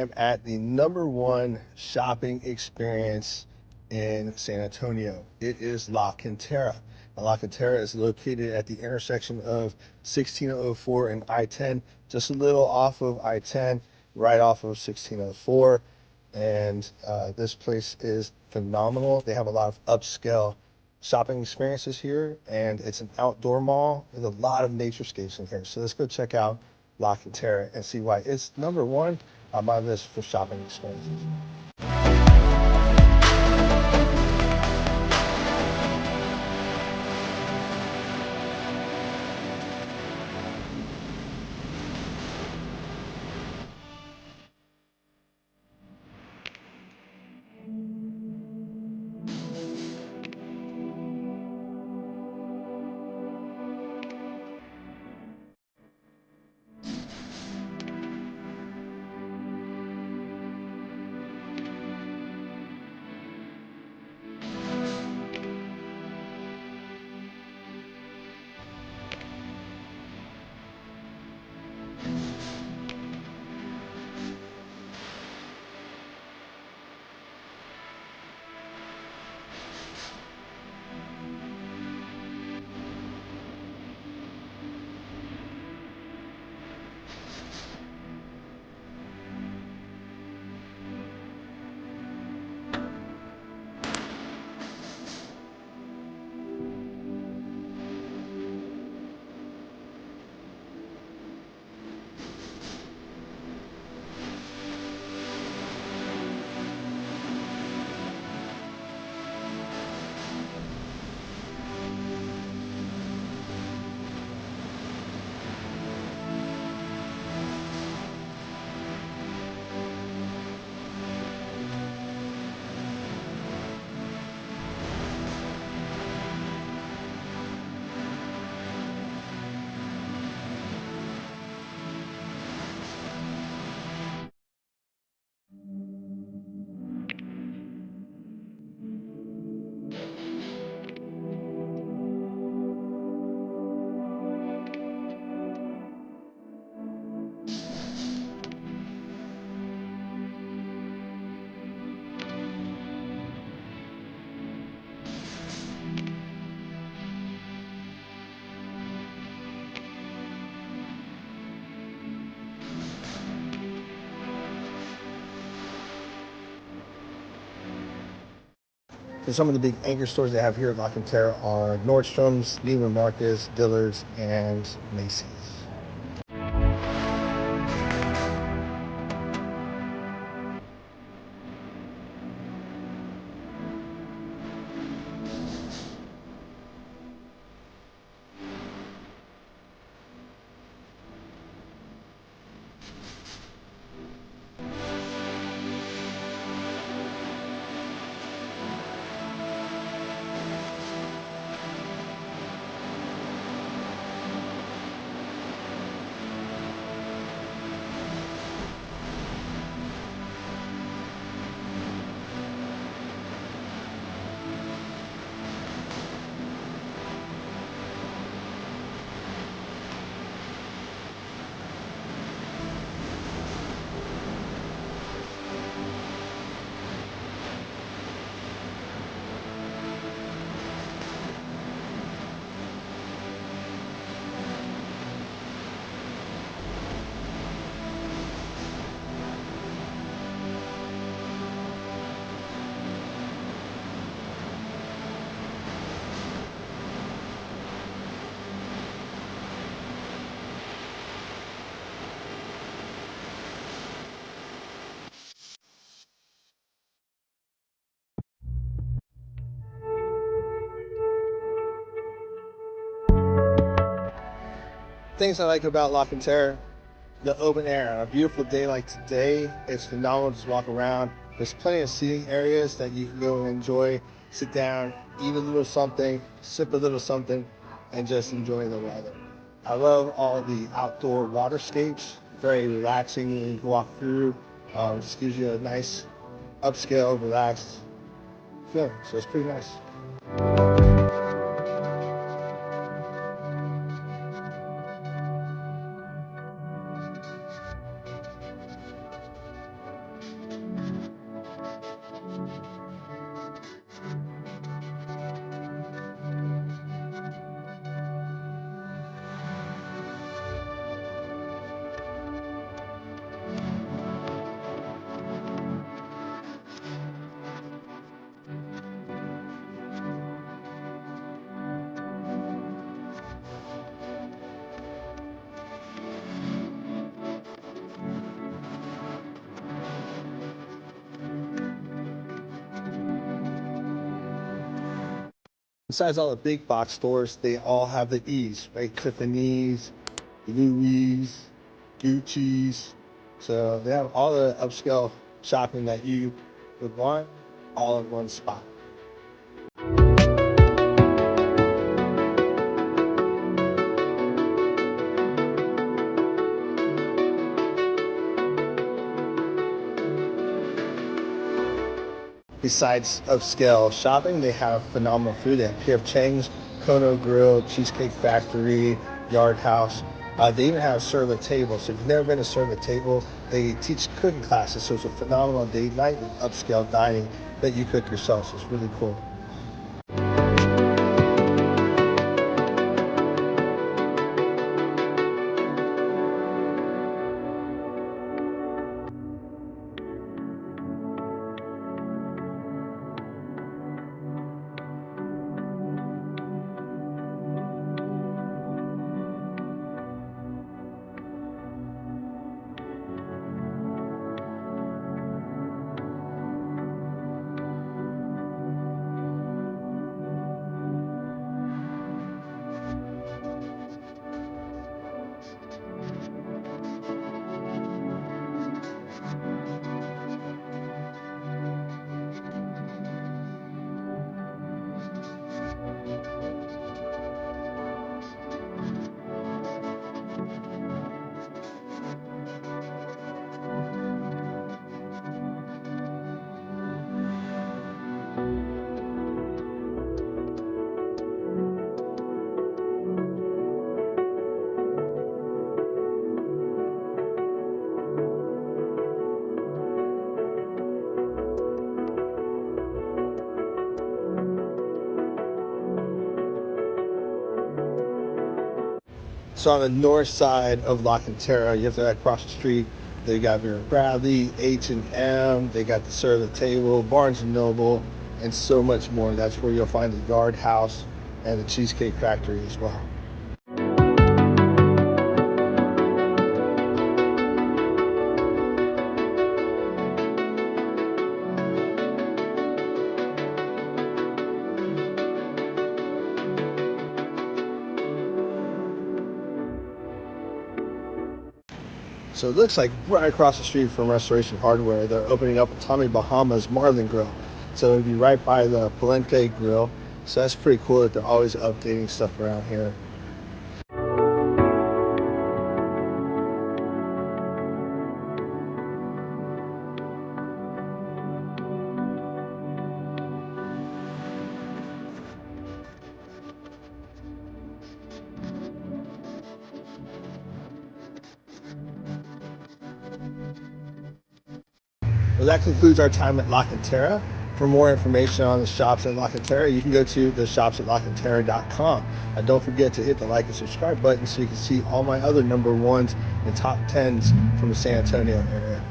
am at the #1 shopping experience in San Antonio. It is La Cantera. La Cantera is located at the intersection of 1604 and I-10, just a little off of I-10, right off of 1604. And this place is phenomenal. They have a lot of upscale shopping experiences here, and it's an outdoor mall with a lot of naturescapes in here. So let's go check out La Cantera and see why it's #1 on my list for shopping experiences. So some of the big anchor stores they have here at La Cantera are Nordstrom's, Neiman Marcus, Dillard's, and Macy's. Things I like about La Cantera, the open air. On a beautiful day like today, it's phenomenal to just walk around. There's plenty of seating areas that you can go and enjoy, sit down, eat a little something, sip a little something, and just enjoy the weather. I love all the outdoor waterscapes, very relaxing when you walk through. Just gives you a nice upscale, relaxed feeling. So it's pretty nice. Besides all the big box stores, they all have the E's, right? Tiffany's, Louis, Gucci's. So they have all the upscale shopping that you would want all in one spot. Besides upscale shopping, they have phenomenal food. They have P.F. Chang's, Kono Grill, Cheesecake Factory, Yard House. They even have serve at table. So if you've never been to serve at table, they teach cooking classes. So it's a phenomenal date night with upscale dining that you cook yourself. So it's really cool. So on the north side of La Cantera, you have to across the street. They got your Bradley, H&M. They got the Serve the Table, Barnes and Noble, and so much more. That's where you'll find the Yard House and the Cheesecake Factory as well. So it looks like right across the street from Restoration Hardware, they're opening up a Tommy Bahama's Marlin Grill. So it'd be right by the Palenque Grill. So that's pretty cool that they're always updating stuff around here. Well, that concludes our time at La Cantera. For more information on the shops at La Cantera, you can go to the shops at lacantera.com. And don't forget to hit the like and subscribe button so you can see all my other number ones and top 10s from the San Antonio area.